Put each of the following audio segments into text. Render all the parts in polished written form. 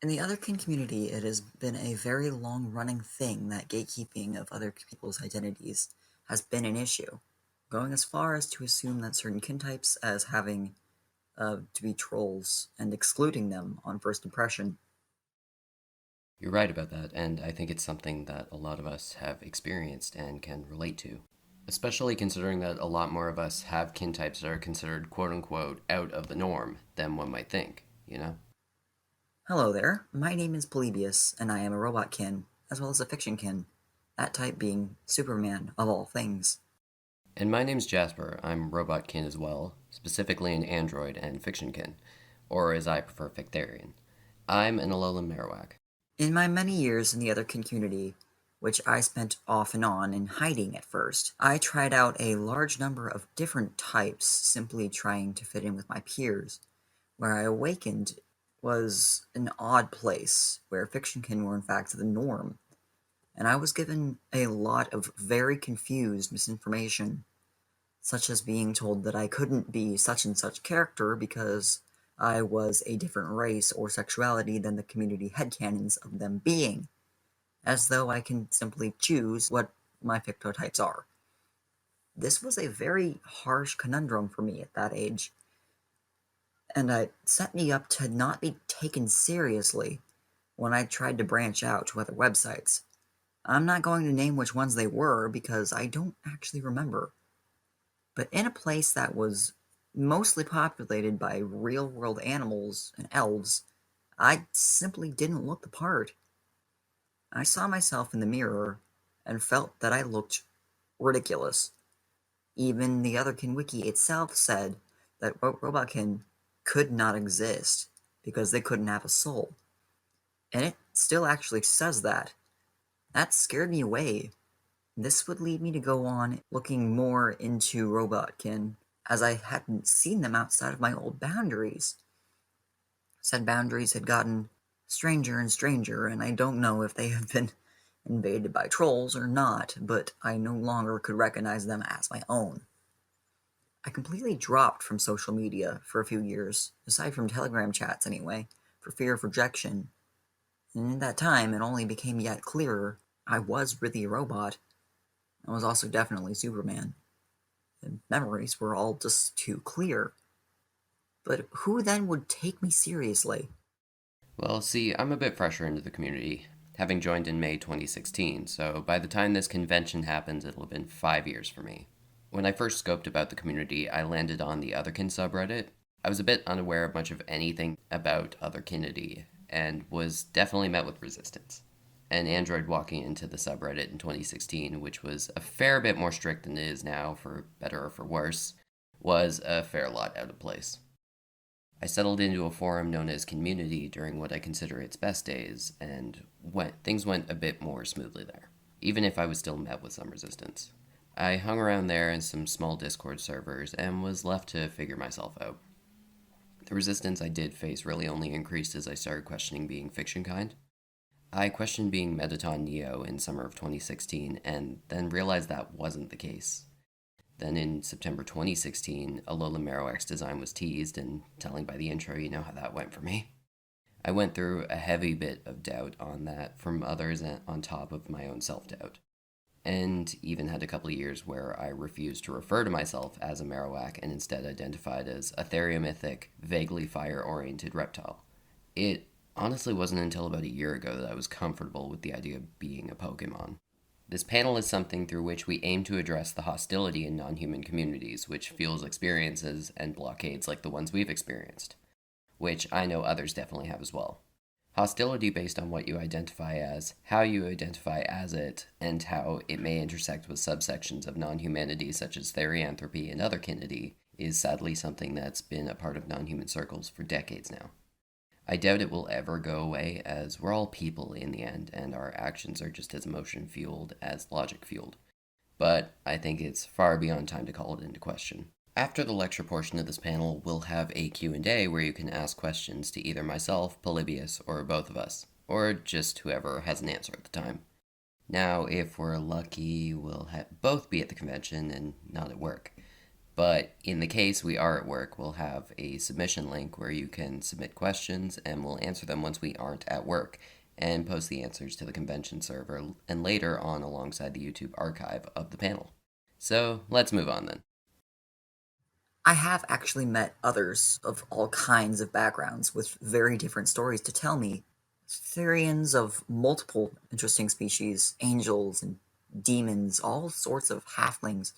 In the Otherkin community, it has been a very long-running thing that gatekeeping of other people's identities has been an issue, going as far as to assume that certain kintypes as having to be trolls and excluding them on first impression. You're right about that, and I think it's something that a lot of us have experienced and can relate to. Especially considering that a lot more of us have kin types that are considered quote unquote out of the norm than one might think, you know? Hello there, my name is Polybius, and I am a Robotkin, as well as a fictionkin, that type being Superman of all things. And my name's Jasper. I'm Robotkin as well, specifically an android and fictionkin, or as I prefer, fictherian. I'm an Alolan Marowak. In my many years in the Otherkin community, which I spent off and on in hiding at first, I tried out a large number of different types, simply trying to fit in with my peers. Where I awakened was an odd place, where fictionkin were in fact the norm, and I was given a lot of very confused misinformation, such as being told that I couldn't be such and such character because I was a different race or sexuality than the community headcanons of them being, as though I can simply choose what my fictotypes are. This was a very harsh conundrum for me at that age, and it set me up to not be taken seriously when I tried to branch out to other websites. I'm not going to name which ones they were because I don't actually remember. But in a place that was mostly populated by real-world animals and elves, I simply didn't look the part. I saw myself in the mirror and felt that I looked ridiculous. Even the Otherkin wiki itself said that Robotkin could not exist because they couldn't have a soul. And it still actually says that. That scared me away. This would lead me to go on looking more into Robotkin, as I hadn't seen them outside of my old boundaries. Said boundaries had gotten stranger and stranger, and I don't know if they have been invaded by trolls or not, but I no longer could recognize them as my own. I completely dropped from social media for a few years, aside from Telegram chats anyway, for fear of rejection. And in that time, it only became yet clearer I was really a robot. I was also definitely Superman. The memories were all just too clear. But who then would take me seriously? Well, see, I'm a bit fresher into the community, having joined in May 2016, so by the time this convention happens, it'll have been 5 years for me. When I first scoped about the community, I landed on the Otherkin subreddit. I was a bit unaware of much of anything about Otherkinity, and was definitely met with resistance. An android walking into the subreddit in 2016, which was a fair bit more strict than it is now, for better or for worse, was a fair lot out of place. I settled into a forum known as Community during what I consider its best days, and things went a bit more smoothly there, even if I was still met with some resistance. I hung around there in some small Discord servers and was left to figure myself out. The resistance I did face really only increased as I started questioning being fiction kind. I questioned being Metaton Neo in summer of 2016 and then realized that wasn't the case. Then in September 2016, Alola Marowak's design was teased, and telling by the intro, you know how that went for me. I went through a heavy bit of doubt on that from others on top of my own self doubt. And even had a couple of years where I refused to refer to myself as a Marowak and instead identified as a theriomythic, vaguely fire oriented reptile. It honestly wasn't until about a year ago that I was comfortable with the idea of being a Pokemon. This panel is something through which we aim to address the hostility in non human communities, which fuels experiences and blockades like the ones we've experienced, which I know others definitely have as well. Hostility based on what you identify as, how you identify as it, and how it may intersect with subsections of non humanity such as therianthropy and otherkinity is sadly something that's been a part of non human circles for decades now. I doubt it will ever go away, as we're all people in the end, and our actions are just as emotion fueled as logic fueled. But I think it's far beyond time to call it into question. After the lecture portion of this panel, we'll have a Q&A where you can ask questions to either myself, Polybius, or both of us, or just whoever has an answer at the time. Now, if we're lucky, we'll both be at the convention and not at work. But in the case we are at work, we'll have a submission link where you can submit questions and we'll answer them once we aren't at work and post the answers to the convention server and later on alongside the YouTube archive of the panel. So let's move on then. I have actually met others of all kinds of backgrounds with very different stories to tell me. Therians of multiple interesting species, angels and demons, all sorts of halflings,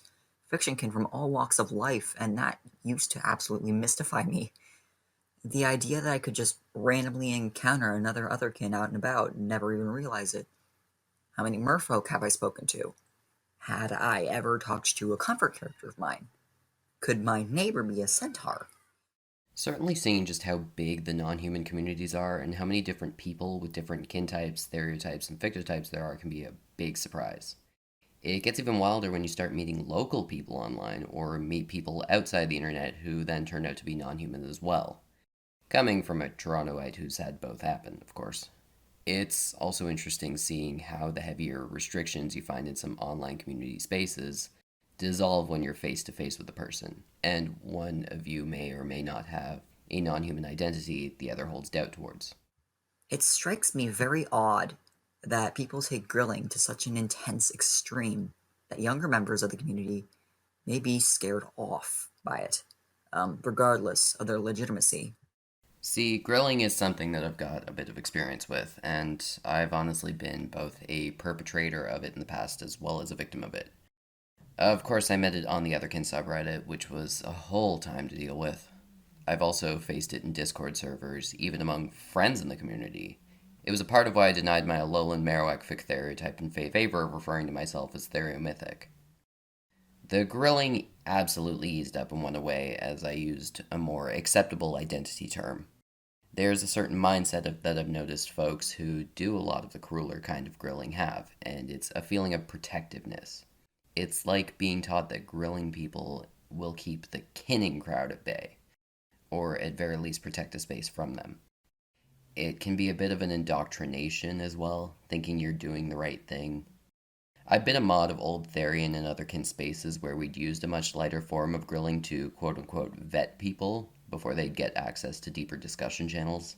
fictionkin from all walks of life, and that used to absolutely mystify me. The idea that I could just randomly encounter another Otherkin out and about and never even realize it. How many merfolk have I spoken to? Had I ever talked to a comfort character of mine? Could my neighbor be a centaur? Certainly seeing just how big the non-human communities are and how many different people with different kintypes, stereotypes, and fictotypes there are can be a big surprise. It gets even wilder when you start meeting local people online or meet people outside the internet who then turn out to be non-human as well. Coming from a Torontoite who's had both happen, of course. It's also interesting seeing how the heavier restrictions you find in some online community spaces dissolve when you're face to face with a person, and one of you may or may not have a non human identity the other holds doubt towards. It strikes me very odd that people take grilling to such an intense extreme that younger members of the community may be scared off by it, regardless of their legitimacy. See, grilling is something that I've got a bit of experience with, and I've honestly been both a perpetrator of it in the past as well as a victim of it. Of course, I met it on the Otherkin subreddit, which was a whole time to deal with. I've also faced it in Discord servers, even among friends in the community. It was a part of why I denied my Alolan Marowak fictheretype in favor of referring to myself as Theriomythic. The grilling absolutely eased up and went away as I used a more acceptable identity term. There's a certain mindset that I've noticed folks who do a lot of the crueler kind of grilling have, and it's a feeling of protectiveness. It's like being taught that grilling people will keep the kinning crowd at bay, or at very least protect a space from them. It can be a bit of an indoctrination as well, thinking you're doing the right thing. I've been a mod of old Therian and Otherkin spaces where we'd used a much lighter form of grilling to quote unquote vet people before they'd get access to deeper discussion channels.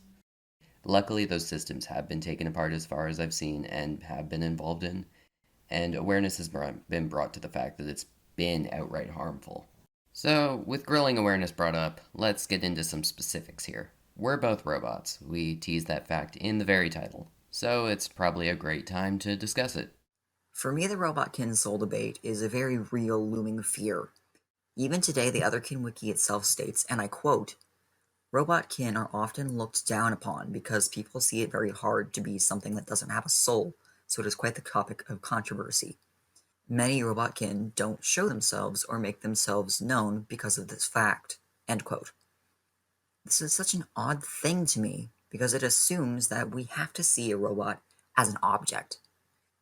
Luckily, those systems have been taken apart as far as I've seen and have been involved in, and awareness has been brought to the fact that it's been outright harmful. So, with grilling awareness brought up, let's get into some specifics here. We're both robots. We tease that fact in the very title, so it's probably a great time to discuss it. For me, the Robotkin soul debate is a very real looming fear. Even today, the Otherkin wiki itself states, and I quote, Robotkin are often looked down upon because people see it very hard to be something that doesn't have a soul, so it is quite the topic of controversy. Many Robotkin don't show themselves or make themselves known because of this fact. End quote. This is such an odd thing to me because it assumes that we have to see a robot as an object,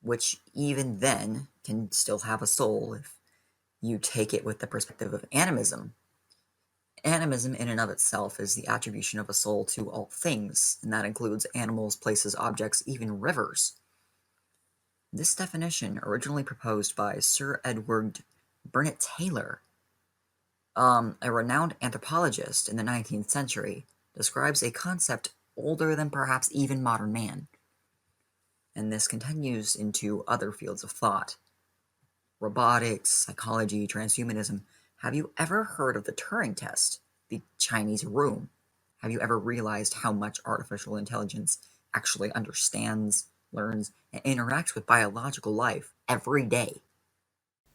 which even then can still have a soul if you take it with the perspective of animism. Animism in and of itself is the attribution of a soul to all things, and that includes animals, places, objects, even rivers. This definition, originally proposed by Sir Edward Burnett Taylor, a renowned anthropologist in the 19th century, describes a concept older than perhaps even modern man, and this continues into other fields of thought. Robotics, psychology, transhumanism. Have you ever heard of the Turing test, the Chinese room? Have you ever realized how much artificial intelligence actually understands, learns, and interacts with biological life every day?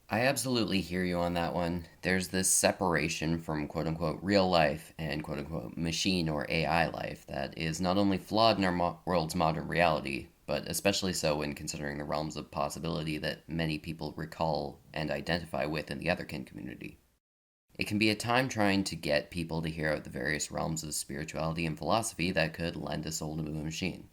I absolutely hear you on that one. There's this separation from quote unquote real life and quote unquote machine or AI life that is not only flawed in our world's modern reality, but especially so when considering the realms of possibility that many people recall and identify with in the Otherkin community. It can be a time trying to get people to hear out the various realms of spirituality and philosophy that could lend a soul to a machine.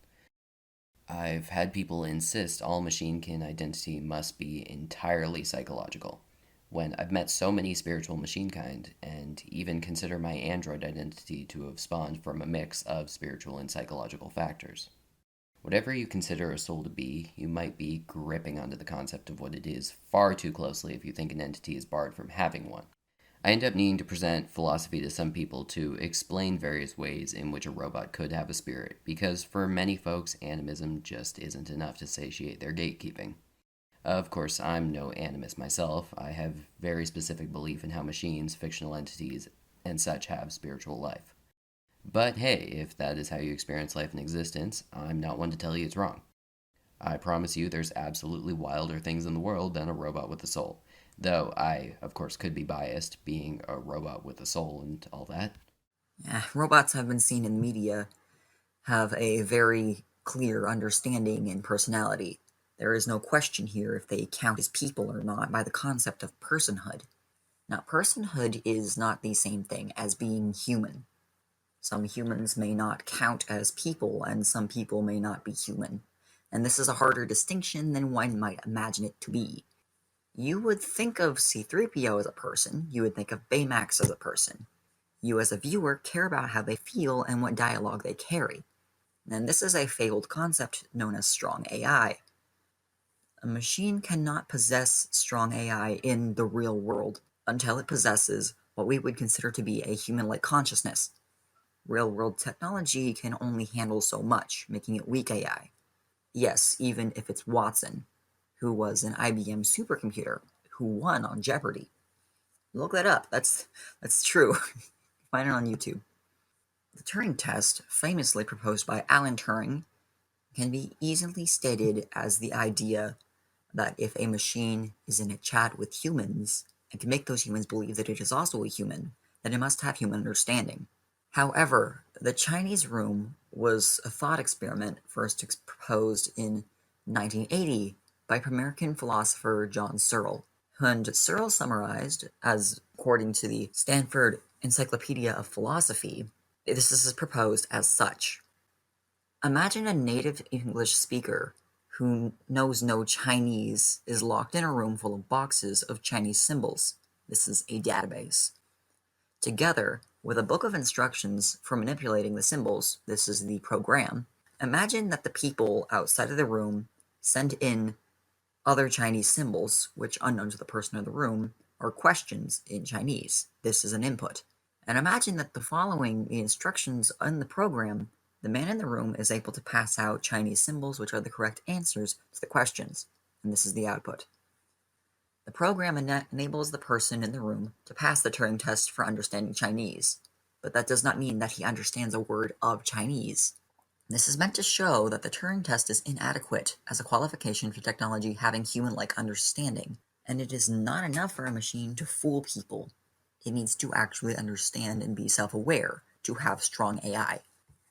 I've had people insist all machinekin identity must be entirely psychological, when I've met so many spiritual machine kind, and even consider my android identity to have spawned from a mix of spiritual and psychological factors. Whatever you consider a soul to be, you might be gripping onto the concept of what it is far too closely if you think an entity is barred from having one. I end up needing to present philosophy to some people to explain various ways in which a robot could have a spirit, because for many folks, animism just isn't enough to satiate their gatekeeping. Of course, I'm no animist myself. I have very specific belief in how machines, fictional entities, and such have spiritual life. But hey, if that is how you experience life and existence, I'm not one to tell you it's wrong. I promise you there's absolutely wilder things in the world than a robot with a soul. Though I, of course, could be biased, being a robot with a soul and all that. Robots have been seen in media have a very clear understanding and personality. There is no question here if they count as people or not by the concept of personhood. Now, personhood is not the same thing as being human. Some humans may not count as people, and some people may not be human. And this is a harder distinction than one might imagine it to be. You would think of C-3PO as a person, you would think of Baymax as a person. You as a viewer care about how they feel and what dialogue they carry. And this is a fabled concept known as strong AI. A machine cannot possess strong AI in the real world until it possesses what we would consider to be a human-like consciousness. Real-world technology can only handle so much, making it weak AI. Yes, even if it's Watson, who was an IBM supercomputer, who won on Jeopardy! Look that up, that's true. Find it on YouTube. The Turing test, famously proposed by Alan Turing, can be easily stated as the idea that if a machine is in a chat with humans, and can make those humans believe that it is also a human, then it must have human understanding. However, the Chinese room was a thought experiment first proposed in 1980 by American philosopher John Searle. And Searle summarized, as according to the Stanford Encyclopedia of Philosophy, this is proposed as such. Imagine a native English speaker who knows no Chinese is locked in a room full of boxes of Chinese symbols. This is a database. Together with a book of instructions for manipulating the symbols, this is the program. Imagine that the people outside of the room send in other Chinese symbols, which, unknown to the person in the room, are questions in Chinese. This is an input. And imagine that following the instructions in the program, the man in the room is able to pass out Chinese symbols, which are the correct answers to the questions. And this is the output. The program enables the person in the room to pass the Turing test for understanding Chinese, but that does not mean that he understands a word of Chinese. This is meant to show that the Turing test is inadequate as a qualification for technology having human-like understanding, and it is not enough for a machine to fool people. It needs to actually understand and be self-aware to have strong AI.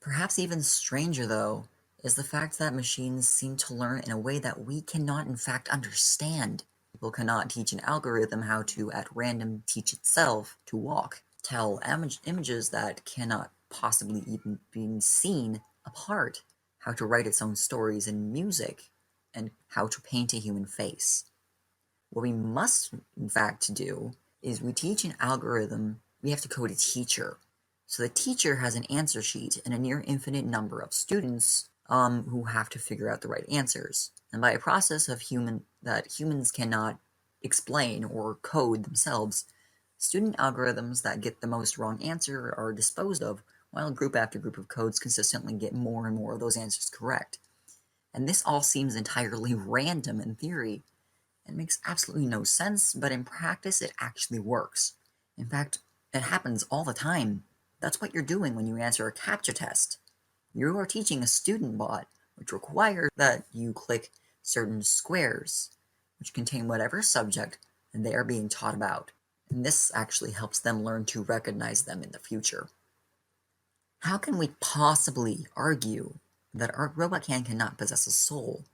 Perhaps even stranger, though, is the fact that machines seem to learn in a way that we cannot in fact understand. People cannot teach an algorithm how to, at random, teach itself to walk, tell images that cannot possibly even be seen apart, how to write its own stories in music, and how to paint a human face. What we must, in fact, do is we teach an algorithm, we have to code a teacher. So the teacher has an answer sheet and a near infinite number of students who have to figure out the right answers. And by a process that humans cannot explain or code themselves, student algorithms that get the most wrong answer are disposed of, while group after group of codes consistently get more and more of those answers correct. And this all seems entirely random in theory, and makes absolutely no sense, but in practice it actually works. In fact, it happens all the time. That's what you're doing when you answer a CAPTCHA test. You are teaching a student bot, which requires that you click certain squares, which contain whatever subject they are being taught about. And this actually helps them learn to recognize them in the future. How can we possibly argue that our Robotkin cannot possess a soul,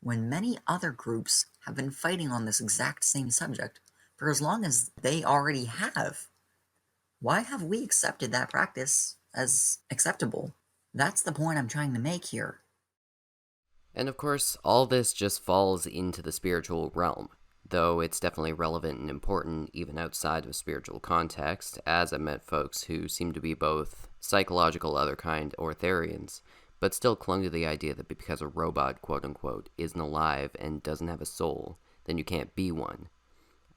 when many other groups have been fighting on this exact same subject for as long as they already have? Why have we accepted that practice as acceptable? That's the point I'm trying to make here. And of course, all this just falls into the spiritual realm, though it's definitely relevant and important even outside of spiritual context, as I've met folks who seem to be both psychological Otherkin or Therians, but still clung to the idea that because a robot, quote-unquote, isn't alive and doesn't have a soul, then you can't be one.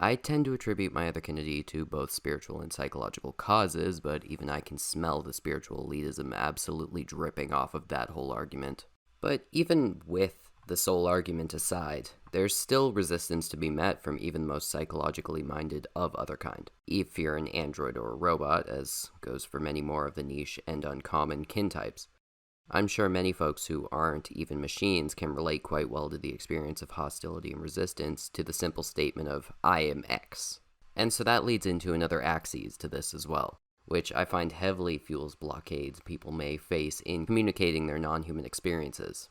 I tend to attribute my otherkinity to both spiritual and psychological causes, but even I can smell the spiritual elitism absolutely dripping off of that whole argument. But even with the sole argument aside, there's still resistance to be met from even the most psychologically minded of other kind. If you're an android or a robot, as goes for many more of the niche and uncommon kintypes, I'm sure many folks who aren't even machines can relate quite well to the experience of hostility and resistance to the simple statement of, I am X. And so that leads into another axis to this as well, which I find heavily fuels blockades people may face in communicating their non-human experiences.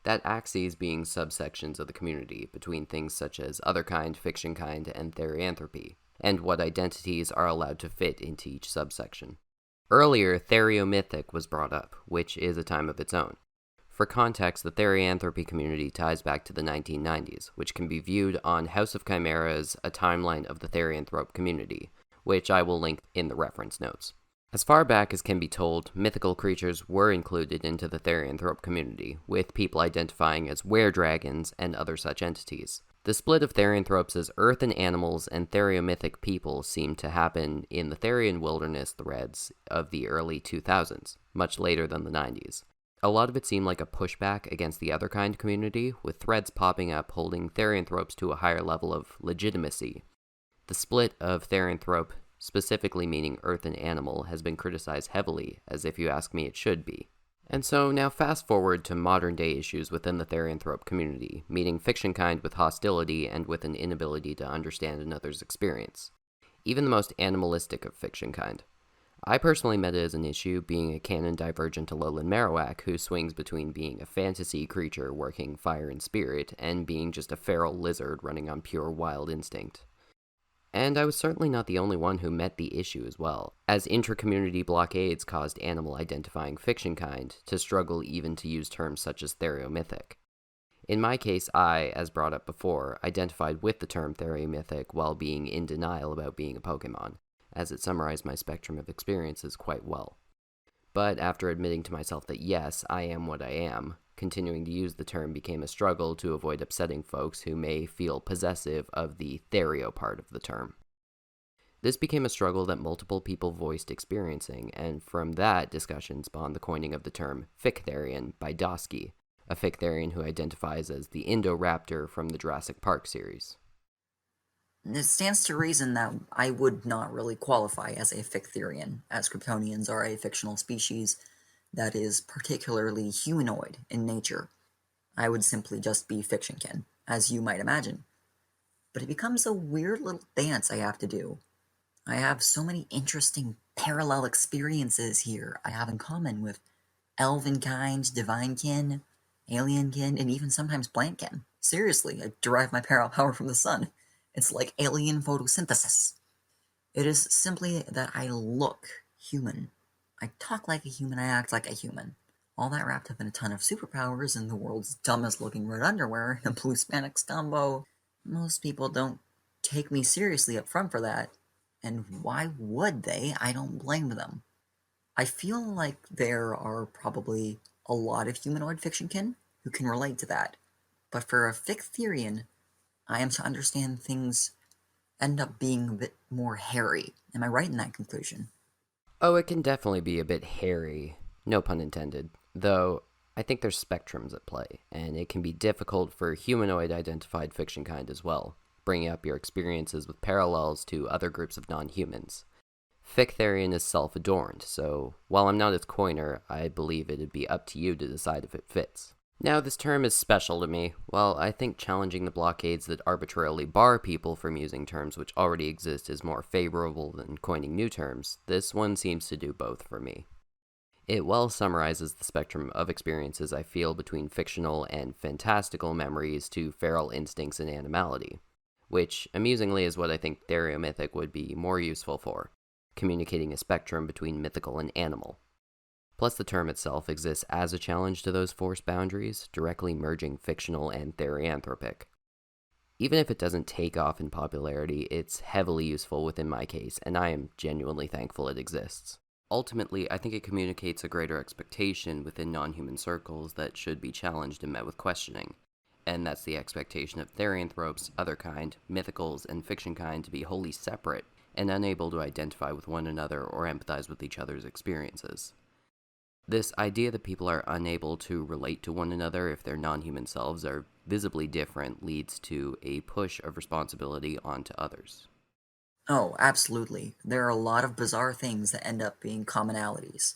That axes being subsections of the community between things such as otherkind, fictionkind, and therianthropy, and what identities are allowed to fit into each subsection. Earlier, theriomythic was brought up, which is a time of its own. For context, the therianthropy community ties back to the 1990s, which can be viewed on House of Chimera's A Timeline of the Therianthrope Community, which I will link in the reference notes. As far back as can be told, mythical creatures were included into the therianthrope community, with people identifying as were-dragons and other such entities. The split of therianthropes as earthen animals and theriomythic people seemed to happen in the Therian wilderness threads of the early 2000s, much later than the 90s. A lot of it seemed like a pushback against the otherkind community, with threads popping up holding therianthropes to a higher level of legitimacy. The split of therianthrope, specifically meaning earthen animal, has been criticized heavily, as if you ask me it should be. And so now fast forward to modern day issues within the therianthrope community, meeting fictionkind with hostility and with an inability to understand another's experience. Even the most animalistic of fictionkind. I personally met it as an issue, being a canon divergent to Lowland Marowak, who swings between being a fantasy creature working fire and spirit, and being just a feral lizard running on pure wild instinct. And I was certainly not the only one who met the issue as well, as intra-community blockades caused animal-identifying fictionkind to struggle even to use terms such as theriomythic. In my case, I, as brought up before, identified with the term theriomythic while being in denial about being a Pokemon, as it summarized my spectrum of experiences quite well. But after admitting to myself that yes, I am what I am, continuing to use the term became a struggle to avoid upsetting folks who may feel possessive of the therio part of the term. This became a struggle that multiple people voiced experiencing, and from that discussion spawned the coining of the term fictherian by Dosky, a fictherian who identifies as the Indoraptor from the Jurassic Park series. It stands to reason that I would not really qualify as a fictherian, as Kryptonians are a fictional species that is particularly humanoid in nature. I would simply just be fictionkin, as you might imagine. But it becomes a weird little dance I have to do. I have so many interesting parallel experiences here I have in common with elvenkind, divinekin, alienkin, and even sometimes plantkin. Seriously, I derive my power from the sun. It's like alien photosynthesis. It is simply that I look human. I talk like a human, I act like a human. All that wrapped up in a ton of superpowers and the world's dumbest looking red underwear and a blue spandex combo. Most people don't take me seriously up front for that. And why would they? I don't blame them. I feel like there are probably a lot of humanoid fictionkin who can relate to that. But for a fictherian, I am to understand things end up being a bit more hairy. Am I right in that conclusion? Oh, it can definitely be a bit hairy, no pun intended, though I think there's spectrums at play, and it can be difficult for humanoid-identified fictionkind as well, bringing up your experiences with parallels to other groups of non-humans. Fictherian is self-adorned, so while I'm not its coiner, I believe it'd be up to you to decide if it fits. Now, this term is special to me. While I think challenging the blockades that arbitrarily bar people from using terms which already exist is more favorable than coining new terms, this one seems to do both for me. It well summarizes the spectrum of experiences I feel between fictional and fantastical memories to feral instincts and animality, which, amusingly, is what I think theriomythic would be more useful for, communicating a spectrum between mythical and animal. Plus, the term itself exists as a challenge to those forced boundaries, directly merging fictional and therianthropic. Even if it doesn't take off in popularity, it's heavily useful within my case, and I am genuinely thankful it exists. Ultimately, I think it communicates a greater expectation within non-human circles that should be challenged and met with questioning. and that's the expectation of therianthropes, otherkind, mythicals, and fictionkind to be wholly separate and unable to identify with one another or empathize with each other's experiences. This idea that people are unable to relate to one another if their non-human selves are visibly different leads to a push of responsibility onto others. Oh, absolutely. There are a lot of bizarre things that end up being commonalities.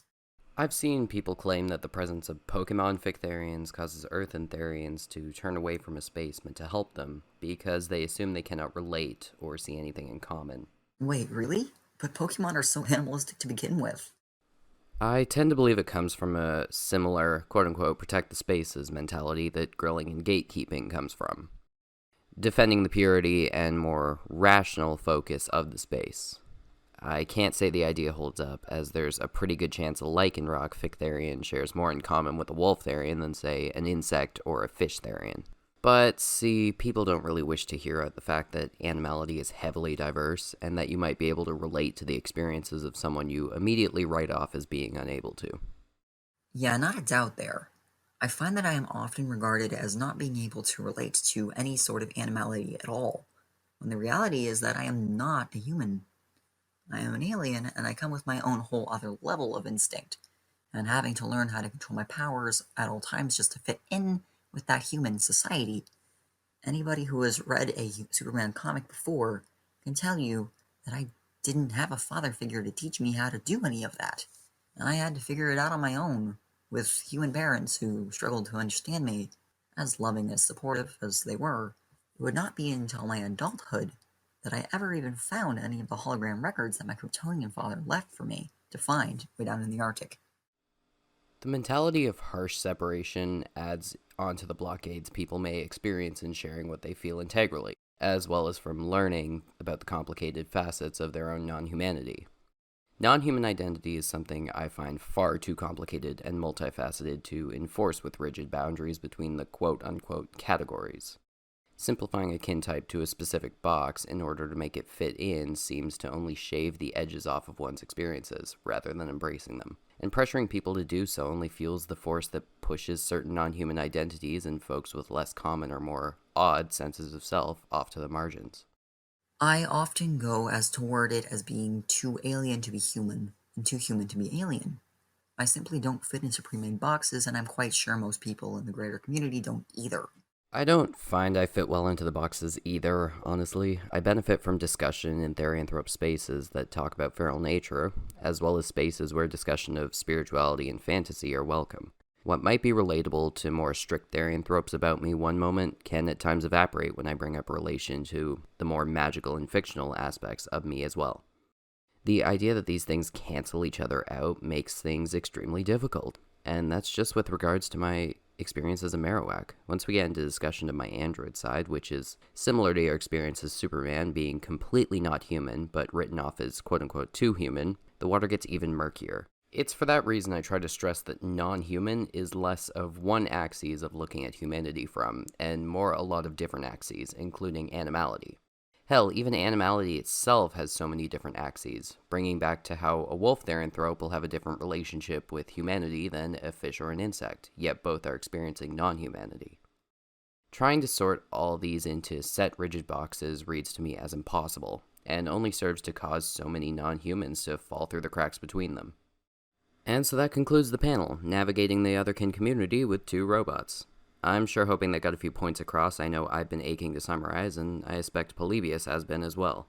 I've seen people claim that the presence of Pokemon fictherians causes Earthen therians to turn away from a space meant to help them because they assume they cannot relate or see anything in common. Wait, really? But Pokemon are so animalistic to begin with. I tend to believe it comes from a similar, quote-unquote, protect the spaces mentality that grilling and gatekeeping comes from. Defending the purity and more rational focus of the space. I can't say the idea holds up, as there's a pretty good chance a Lycanroc fictherian shares more in common with a wolf therian than, say, an insect or a fish therian. But, see, people don't really wish to hear the fact that animality is heavily diverse, and that you might be able to relate to the experiences of someone you immediately write off as being unable to. Yeah, not a doubt there. I find that I am often regarded as not being able to relate to any sort of animality at all, when the reality is that I am not a human. I am an alien, and I come with my own whole other level of instinct, and having to learn how to control my powers at all times just to fit in with that human society. Anybody who has read a Superman comic before can tell you that I didn't have a father figure to teach me how to do any of that. And I had to figure it out on my own, with human parents who struggled to understand me, as loving and supportive as they were. It would not be until my adulthood that I ever even found any of the hologram records that my Kryptonian father left for me to find way down in the Arctic. The mentality of harsh separation adds onto the blockades people may experience in sharing what they feel integrally, as well as from learning about the complicated facets of their own non-humanity. Non-human identity is something I find far too complicated and multifaceted to enforce with rigid boundaries between the quote-unquote categories. Simplifying a kintype to a specific box in order to make it fit in seems to only shave the edges off of one's experiences, rather than embracing them. And pressuring people to do so only fuels the force that pushes certain non-human identities and folks with less common or more odd senses of self off to the margins. I often go as toward it as being too alien to be human, and too human to be alien. I simply don't fit into pre-made boxes, and I'm quite sure most people in the greater community don't either. I don't find I fit well into the boxes either, honestly. I benefit from discussion in therianthrope spaces that talk about feral nature, as well as spaces where discussion of spirituality and fantasy are welcome. What might be relatable to more strict therianthropes about me one moment can at times evaporate when I bring up relation to the more magical and fictional aspects of me as well. The idea that these things cancel each other out makes things extremely difficult, and that's just with regards to my experience as a Marowak. Once we get into discussion of my android side, which is similar to your experience as Superman being completely not human, but written off as quote-unquote too human, the water gets even murkier. It's for that reason I try to stress that non-human is less of one axis of looking at humanity from, and more a lot of different axes, including animality. Hell, even animality itself has so many different axes, bringing back to how a wolf therianthrope will have a different relationship with humanity than a fish or an insect, yet both are experiencing non-humanity. Trying to sort all these into set rigid boxes reads to me as impossible, and only serves to cause so many non-humans to fall through the cracks between them. And so that concludes the panel, navigating the Otherkin community with two robots. I'm sure hoping that got a few points across. I know I've been aching to summarize, and I expect Polybius has been as well.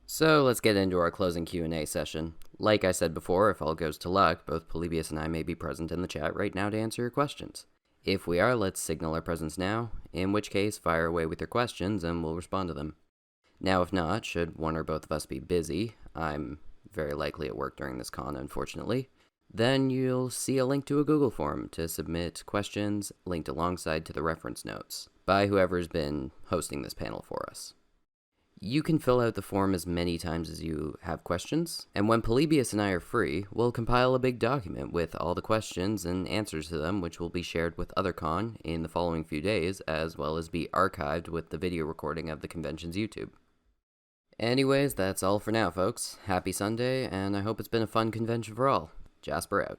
So let's get into our closing Q&A session. Like I said before, if all goes to luck, both Polybius and I may be present in the chat right now to answer your questions. If we are, let's signal our presence now, in which case fire away with your questions and we'll respond to them. Now if not, should one or both of us be busy, I'm very likely at work during this con unfortunately, then you'll see a link to a Google form to submit questions linked alongside to the reference notes by whoever's been hosting this panel for us. You can fill out the form as many times as you have questions, and when Polybius and I are free, we'll compile a big document with all the questions and answers to them, which will be shared with Othercon in the following few days, as well as be archived with the video recording of the convention's YouTube. Anyways, that's all for now, folks. Happy Sunday, and I hope it's been a fun convention for all. Jasper out.